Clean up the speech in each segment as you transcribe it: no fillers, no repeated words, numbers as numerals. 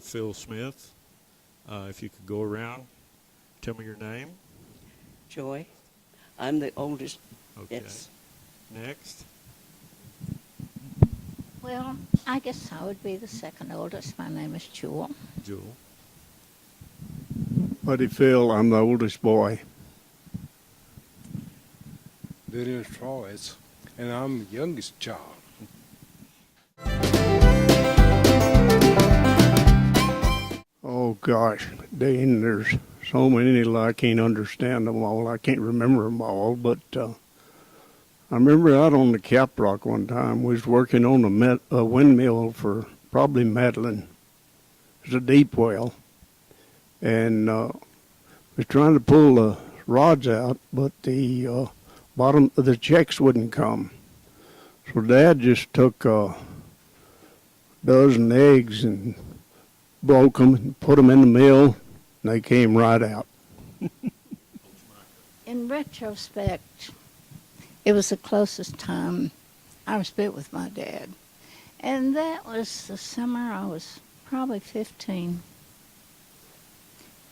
Phil Smith. If you could go around, tell me your name. Joy. I'm the oldest. Okay. Yes. Next. Well, I guess I would be the second oldest. My name is Jewel. Jewel. Buddy Phil, I'm the oldest boy. This is Royce, and I'm the youngest child. Oh gosh, Dean, there's so many that I can't understand them all. I can't remember them all, but I remember out on the Cap Rock one time, we was working on a windmill for probably Madeline. It was a deep well, and was trying to pull the rods out, but the bottom of the checks wouldn't come. So Dad just took a dozen eggs and broke them and put them in the mill, and they came right out. In retrospect, it was the closest time I spent with my dad. And that was the summer I was probably 15.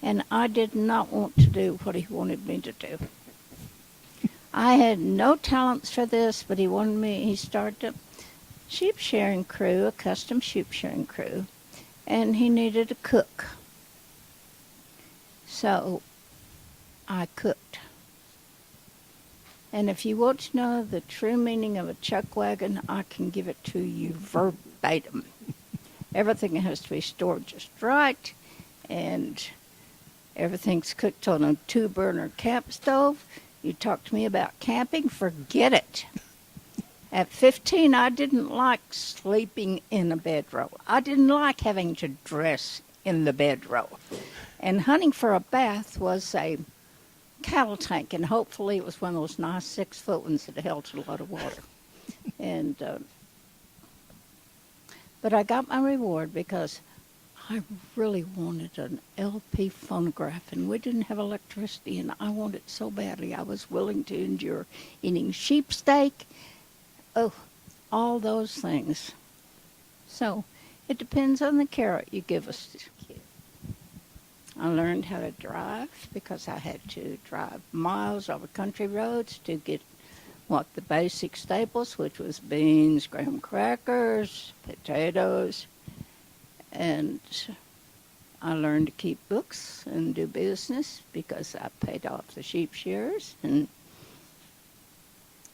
And I did not want to do what he wanted me to do. I had no talents for this, but he started a sheep shearing crew, a custom sheep shearing crew, and he needed a cook. So I cooked. And if you want to know the true meaning of a chuck wagon, I can give it to you verbatim. Everything has to be stored just right, and everything's cooked on a 2-burner camp stove. You talk to me about camping, forget it. At 15, I didn't like sleeping in a bedroll. I didn't like having to dress in the bedroll. And hunting for a bath was a cattle tank, and hopefully it was one of those nice 6-foot ones that held a lot of water. And but I got my reward because I really wanted an LP phonograph, and we didn't have electricity, and I wanted it so badly I was willing to endure eating sheep steak, all those things. So it depends on the carrot you give us as a kid. I learned how to drive because I had to drive miles over country roads to get the basic staples, which was beans, graham crackers, potatoes, and I learned to keep books and do business because I paid off the sheep shearers, and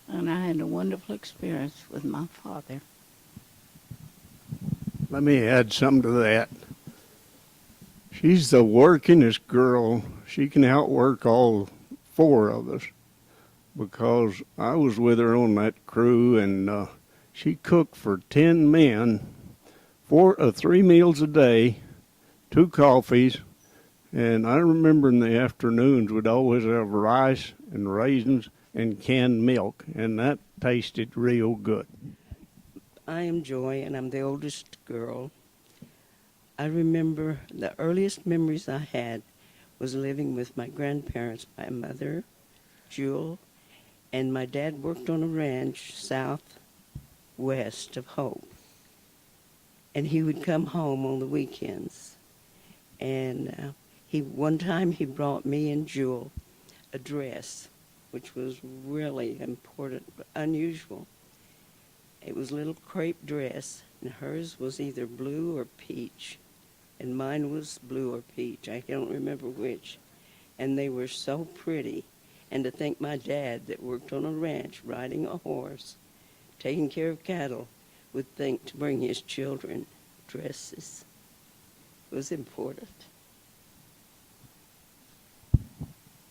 I had a wonderful experience with my father. Let me add something to that. She's the workingest girl. She can outwork all 4 of us because I was with her on that crew, and she cooked for 10 men, 3 meals a day, 2 coffees, and I remember in the afternoons we'd always have rice and raisins and canned milk, and that tasted real good. I am Joy, and I'm the oldest girl. I remember the earliest memories I had was living with my grandparents, my mother, Jewel, and my dad worked on a ranch southwest of Hope. And he would come home on the weekends. And one time he brought me and Jewel a dress, which was really important, but unusual. It was a little crepe dress, and hers was either blue or peach, and mine was blue or peach. I don't remember which. And they were so pretty. And to think my dad that worked on a ranch, riding a horse, taking care of cattle, would think to bring his children dresses was important.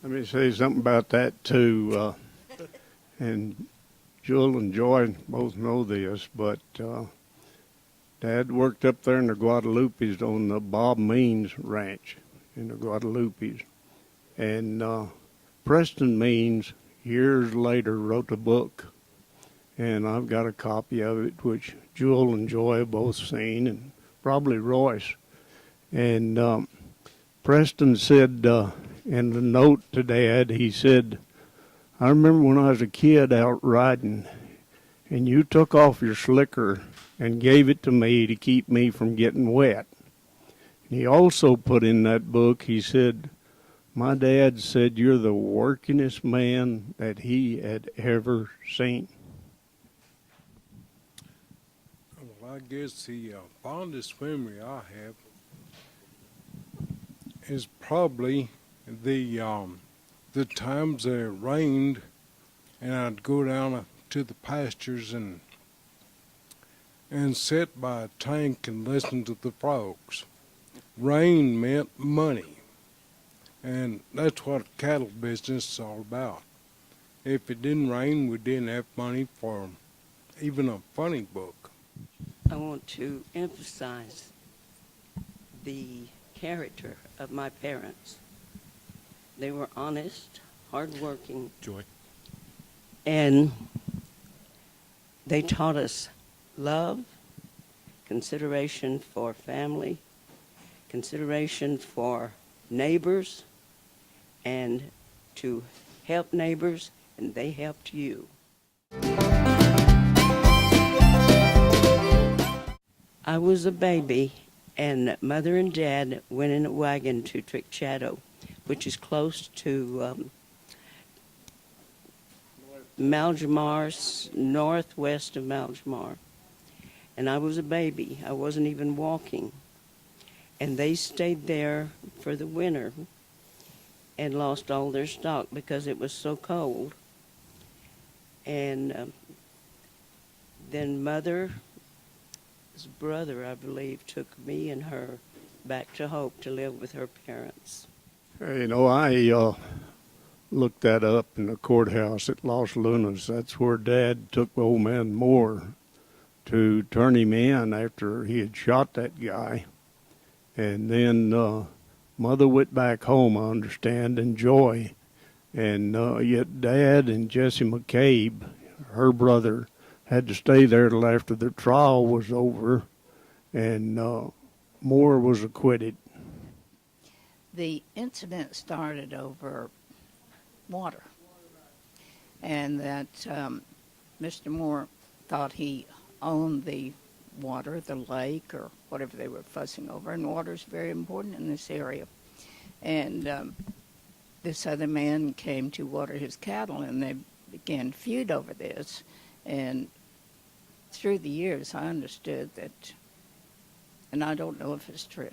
Let me say something about that too, and Jewel and Joy both know this, but Dad worked up there in the Guadalupes on the Bob Means Ranch in the Guadalupes, and Preston Means years later wrote a book, and I've got a copy of it, which Jewel and Joy have both seen, and probably Royce. And Preston said in the note to Dad, he said, I remember when I was a kid out riding, and you took off your slicker and gave it to me to keep me from getting wet. He also put in that book, he said, my dad said you're the workingest man that he had ever seen. Well, I guess the fondest memory I have is probably the times that it rained, and I'd go down to the pastures and sit by a tank and listen to the frogs. Rain meant money, and that's what cattle business is all about. If it didn't rain, we didn't have money for even a funny book. I want to emphasize the character of my parents. They were honest, hardworking, Joy. and they taught us love, consideration for family, consideration for neighbors, and to help neighbors, and they helped you. I was a baby, and Mother and Dad went in a wagon to Trick-Shadow, which is close to Maljamar, northwest of Maljamar. And I was a baby. I wasn't even walking. And they stayed there for the winter and lost all their stock because it was so cold. And then Mother's brother, I believe, took me and her back to Hope to live with her parents. You know, I looked that up in the courthouse at Los Lunas. That's where Dad took old man Moore to turn him in after he had shot that guy. And then Mother went back home, I understand, and Joy. And yet Dad and Jesse McCabe, her brother, had to stay there till after the trial was over, and Moore was acquitted. The incident started over water, and that Mr. Moore thought he owned the water, the lake, or whatever they were fussing over, and water is very important in this area. And this other man came to water his cattle, and they began to feud over this. And through the years, I understood that, and I don't know if it's true,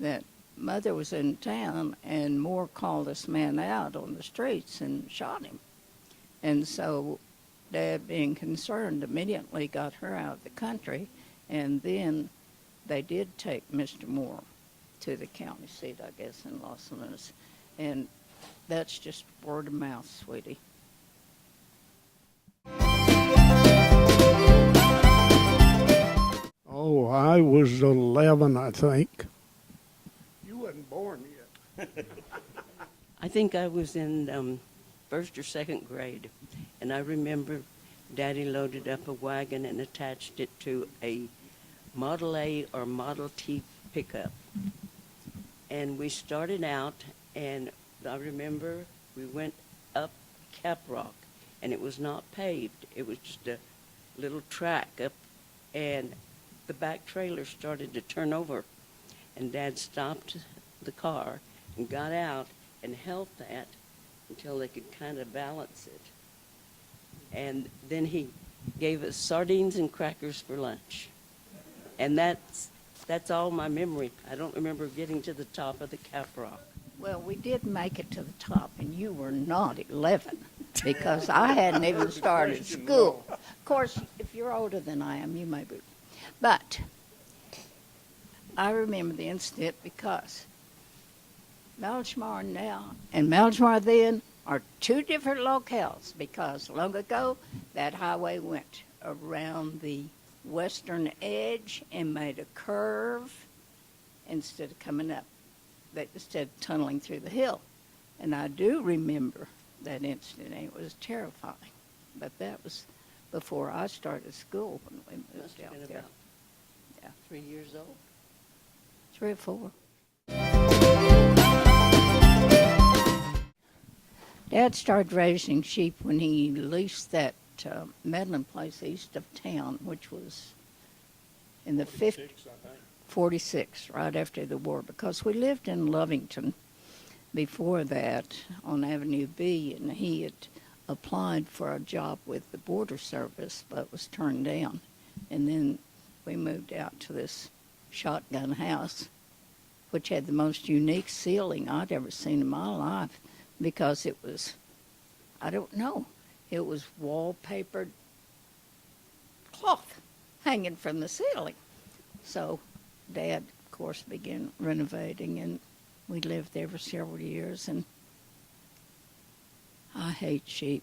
that Mother was in town, and Moore called this man out on the streets and shot him. And so Dad, being concerned, immediately got her out of the country, and then they did take Mr. Moore to the county seat, I guess, in Los Lunas. And that's just word of mouth, sweetie. Oh, I was 11, I think. You wasn't born yet. I think I was in first or second grade, and I remember Daddy loaded up a wagon and attached it to a Model A or Model T pickup. And we started out, and I remember we went up Cap Rock, and it was not paved. It was just a little track up, and the back trailer started to turn over, and Dad stopped the car and got out and held that until they could kind of balance it. And then he gave us sardines and crackers for lunch. And that's all my memory. I don't remember getting to the top of the Cap Rock. Well, we did make it to the top, and you were not 11 because I hadn't even started school. Of course, if you're older than I am, you may be. But I remember the incident because Maljamar now and Maljamar then are two different locales, because long ago that highway went around the western edge and made a curve instead of coming up, instead of tunneling through the hill. And I do remember that incident, and it was terrifying. But that was before I started school when we Must moved have out been there. about 3 years old. 3 or 4. Dad started raising sheep when he leased that meddling place east of town, which was in the 50s. 46, right after the war, because we lived in Lovington before that on Avenue B, and he had applied for a job with the Border Service but was turned down. And then we moved out to this shotgun house, which had the most unique ceiling I'd ever seen in my life, because it was, I don't know, it was wallpapered cloth hanging from the ceiling. So Dad, of course, began renovating, and we lived there for several years, and I hate sheep.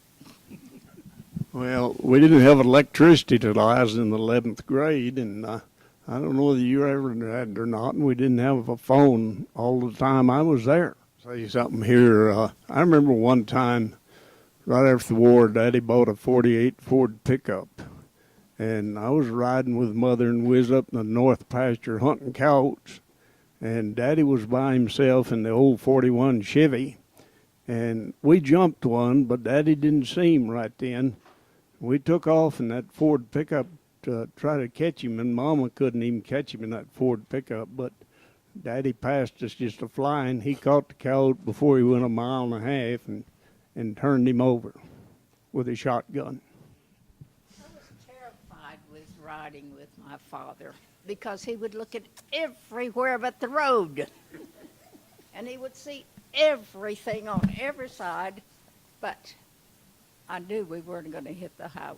Well, we didn't have electricity till I was in the 11th grade, and I don't know whether you ever had it or not, and we didn't have a phone all the time I was there. Say something here. I remember one time, right after the war, Daddy bought a 48 Ford pickup, and I was riding with Mother, and we was up in the north pasture hunting coyotes, and Daddy was by himself in the old 41 Chevy, and we jumped one, but Daddy didn't see him right then. We took off in that Ford pickup to try to catch him, and Mama couldn't even catch him in that Ford pickup, but Daddy passed us just a flying. He caught the coyote before he went a mile and a half and turned him over with a shotgun. I was terrified with riding with my father because he would look at everywhere but the road. And he would see everything on every side, but I knew we weren't going to hit the highway.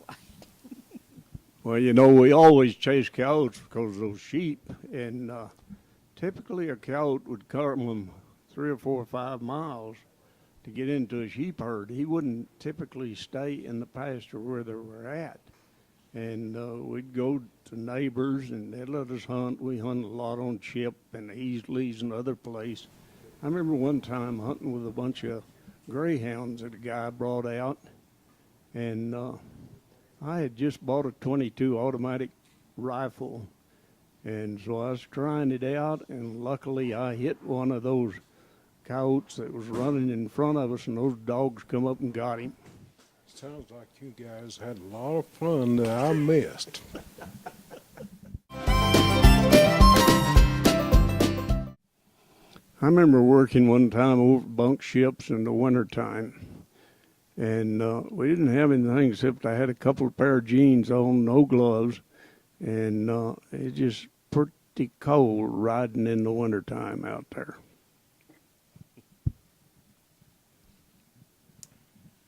Well, you know, we always chase coyotes because of those sheep, and typically a coyote would come them 3 or 4 or 5 miles to get into a sheep herd. He wouldn't typically stay in the pasture where they were at. And we'd go to neighbors, and they'd let us hunt. We hunted a lot on Chip and Easley's and other place. I remember one time hunting with a bunch of greyhounds that a guy brought out, and I had just bought a .22 automatic rifle, and so I was trying it out, and luckily I hit one of those coyotes that was running in front of us, and those dogs come up and got him. Sounds like you guys had a lot of fun that I missed. I remember working one time over bunk ships in the wintertime, and we didn't have anything except I had a couple of pair of jeans on, no gloves, and it just pretty cold riding in the wintertime out there.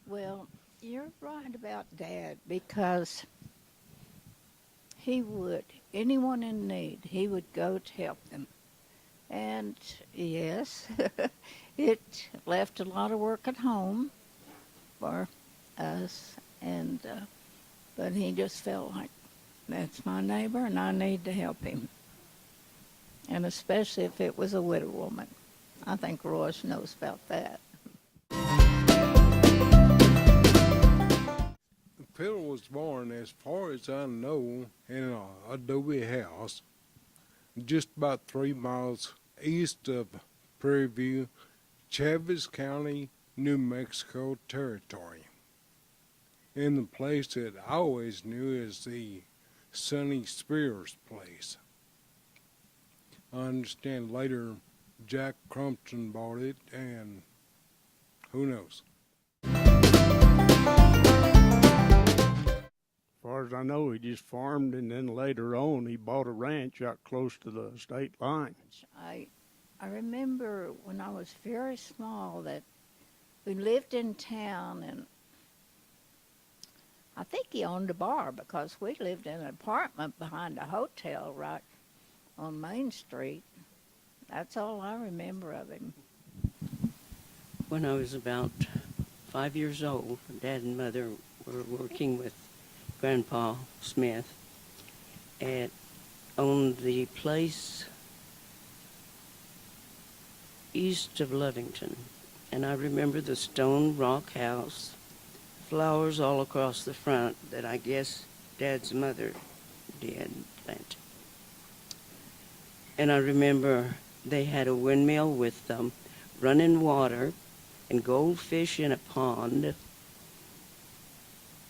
Well, you're right about Dad, because he would, anyone in need, he would go to help them. And yes, it left a lot of work at home for us, and but he just felt like, that's my neighbor and I need to help him. And especially if it was a widow woman. I think Royce knows about that. Phil was born, as far as I know, in an adobe house just about 3 miles east of Prairie View, Chaves County, New Mexico territory. In the place that I always knew as the Sonny Spears place. I understand later Jack Crumpton bought it, and who knows. As far as I know, he just farmed, and then later on he bought a ranch out close to the state line. I remember when I was very small that we lived in town, and I think he owned a bar because we lived in an apartment behind a hotel right on Main Street. That's all I remember of him. When I was about 5 years old, Dad and Mother were working with Grandpa Smith on the place east of Lovington. And I remember the stone rock house, flowers all across the front that I guess Dad's mother did plant. And I remember they had a windmill with running water and goldfish in a pond.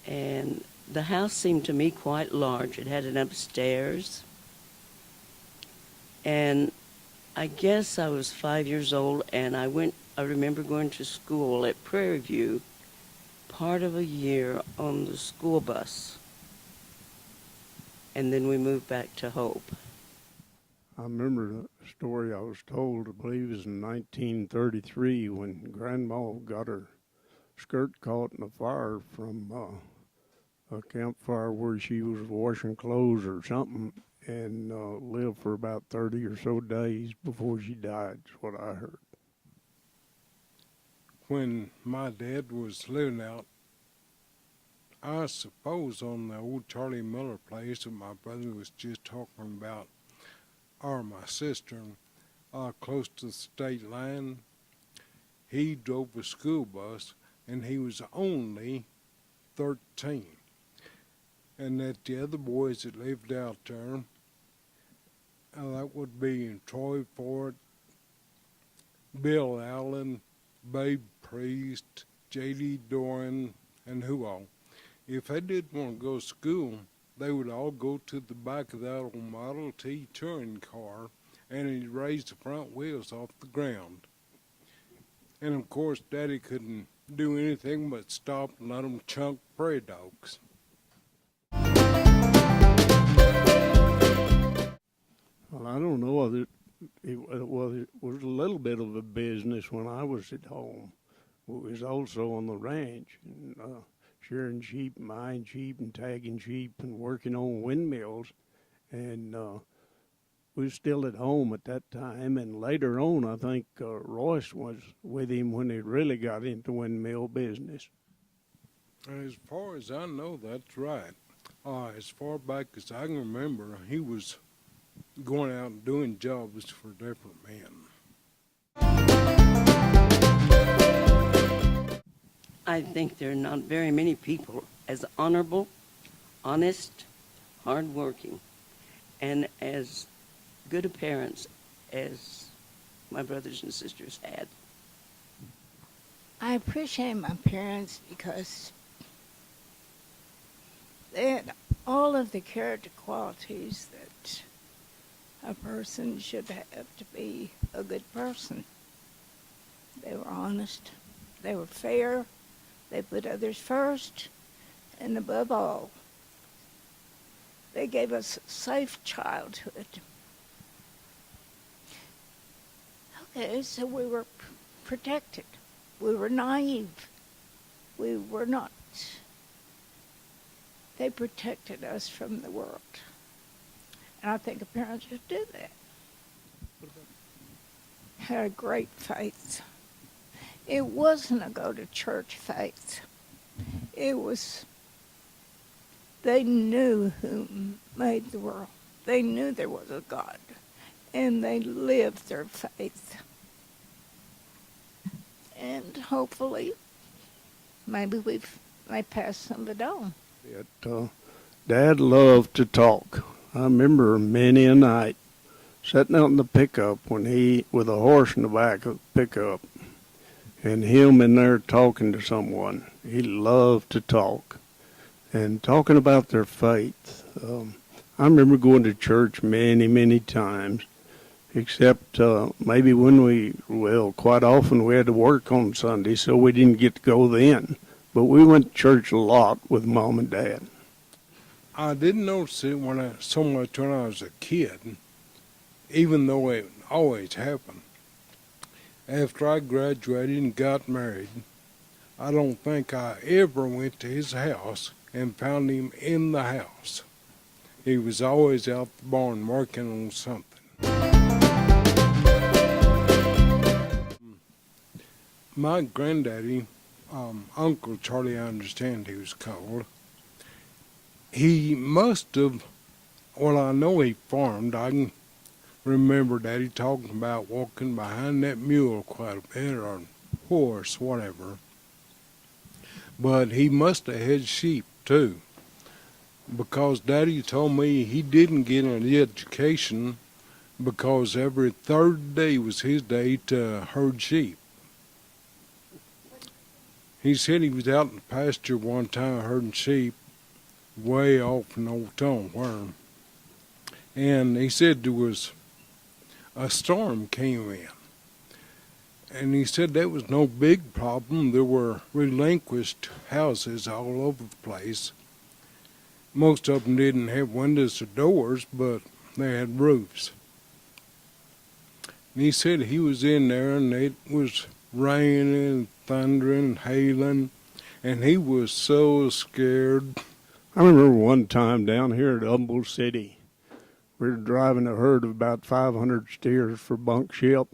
And the house seemed to me quite large. It had an upstairs And I guess I was 5 years old, and I remember going to school at Prairie View part of a year on the school bus. And then we moved back to Hope. I remember a story I was told, I believe it was in 1933, when Grandma got her skirt caught in a fire from a campfire where she was washing clothes or something, and lived for about 30 or so days before she died, is what I heard. When my dad was living out, I suppose on the old Charlie Miller place that my brother was just talking about, or my sister, close to the state line, he drove a school bus, and he was only 13. And that the other boys that lived out there, that would be Troy Ford, Bill Allen, Babe Priest, J.D. Doran, and who all. If they didn't want to go to school, they would all go to the back of that old Model T touring car, and he'd raise the front wheels off the ground. And of course, Daddy couldn't do anything but stop and let them chunk prairie dogs. Well, I don't know whether it was a little bit of a business when I was at home. It was also on the ranch, and shearing sheep, mowing sheep, and tagging sheep, and working on windmills. And we were still at home at that time. And later on, I think Royce was with him when he really got into windmill business. As far as I know, that's right. As far back as I can remember, he was going out and doing jobs for different men. I think there are not very many people as honorable, honest, hardworking, and as good a parents as my brothers and sisters had. I appreciate my parents because they had all of the character qualities that a person should have to be a good person. They were honest, they were fair, they put others first, and above all, they gave us a safe childhood. Okay, so we were protected. We were naive. We were not. They protected us from the world. And I think a parent should do that. Had a great faith. It wasn't a go-to-church faith. It was, they knew who made the world. They knew there was a God. And they lived their faith. And hopefully, maybe they passed some of it on. Dad loved to talk. I remember many a night sitting out in the pickup with a horse in the back of the pickup, and him in there talking to someone. He loved to talk and talking about their faith. I remember going to church many, many times, except maybe quite often we had to work on Sunday, so we didn't get to go then. But we went to church a lot with Mom and Dad. I didn't notice it so much when I was a kid, even though it always happened. After I graduated and got married, I don't think I ever went to his house and found him in the house. He was always out the barn working on something. My granddaddy, Uncle Charlie, I understand he was called, he must have, well, I know he farmed. I can remember Daddy talking about walking behind that mule quite a bit, or horse, whatever. But he must have had sheep, too, because Daddy told me he didn't get an education because every third day was his day to herd sheep. He said he was out in the pasture one time herding sheep way off in Old Town where. And he said there was a storm came in. And he said that was no big problem. There were relinquished houses all over the place. Most of them didn't have windows or doors, but they had roofs. And he said he was in there and it was raining, thundering, hailing, and he was so scared. I remember one time down here at Humboldt City, we were driving a herd of about 500 steers for Bunk Ship,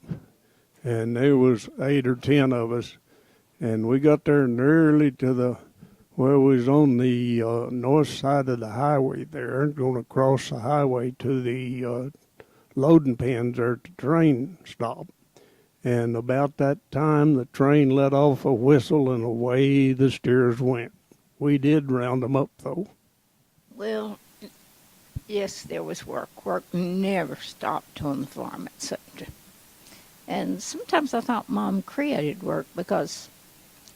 and there was 8 or 10 of us, and we got there nearly to we was on the north side of the highway there, going to cross the highway to the loading pens there at the train stop. And about that time, the train let off a whistle and away the steers went. We did round them up, though. Well, yes, there was work. Work never stopped on the farm, except. And sometimes I thought Mom created work because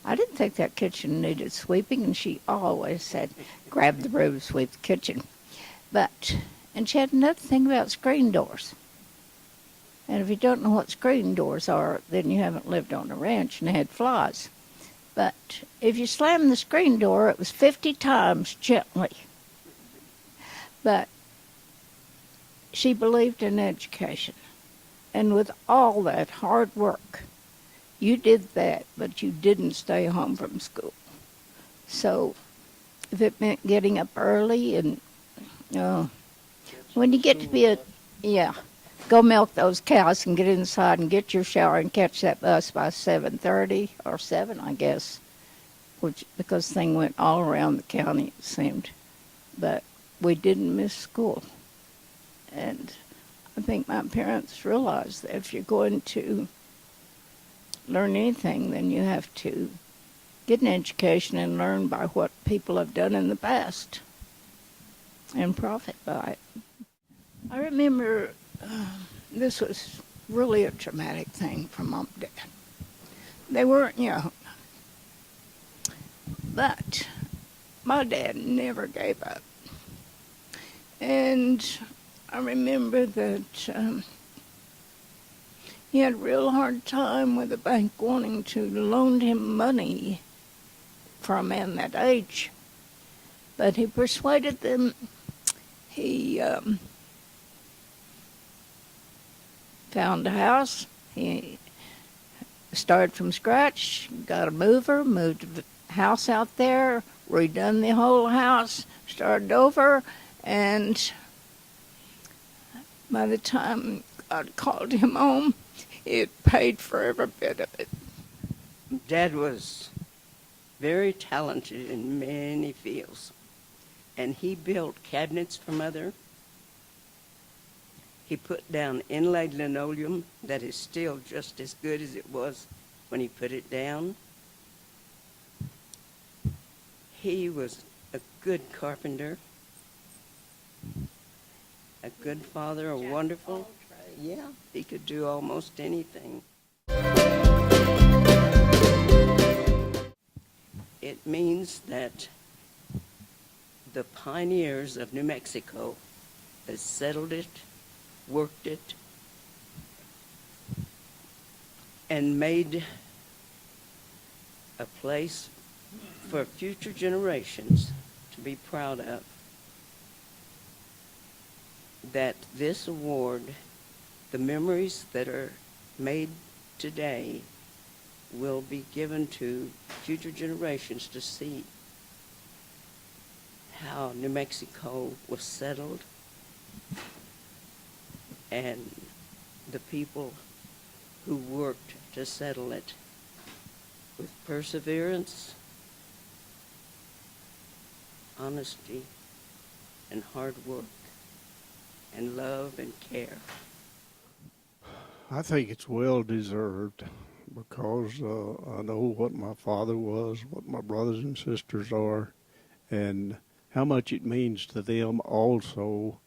I didn't think that kitchen needed sweeping, and she always said, grab the broom, sweep the kitchen. And she had another thing about screen doors. And if you don't know what screen doors are, then you haven't lived on a ranch and had flies. But if you slammed the screen door, it was 50 times gently. But she believed in education. And with all that hard work, you did that, but you didn't stay home from school. So if it meant getting up early and when you get to be go milk those cows and get inside and get your shower and catch that bus by 7:30 or 7, I guess, because the thing went all around the county, it seemed. But we didn't miss school. And I think my parents realized that if you're going to learn anything, then you have to get an education and learn by what people have done in the past and profit by it. I remember this was really a traumatic thing for Mom and Dad. They weren't young, but my dad never gave up. And I remember that he had a real hard time with the bank wanting to loan him money for a man that age. But he persuaded them. He found a house. He started from scratch, got a mover, moved the house out there, redone the whole house, started over, and by the time God called him home, it paid for every bit of it. Dad was very talented in many fields, and he built cabinets for Mother. He put down inlaid linoleum that is still just as good as it was when he put it down. He was a good carpenter, a good father, a wonderful. Yeah, he could do almost anything. It means that the pioneers of New Mexico that settled it, worked it, and made a place for future generations to be proud of. That this award, the memories that are made today, will be given to future generations to see how New Mexico was settled and the people who worked to settle it with perseverance, honesty, and hard work, and love and care. I think it's well deserved because I know what my father was, what my brothers and sisters are, and how much it means to them also,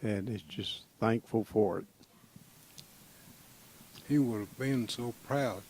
and it's just thankful for it. He would have been so proud.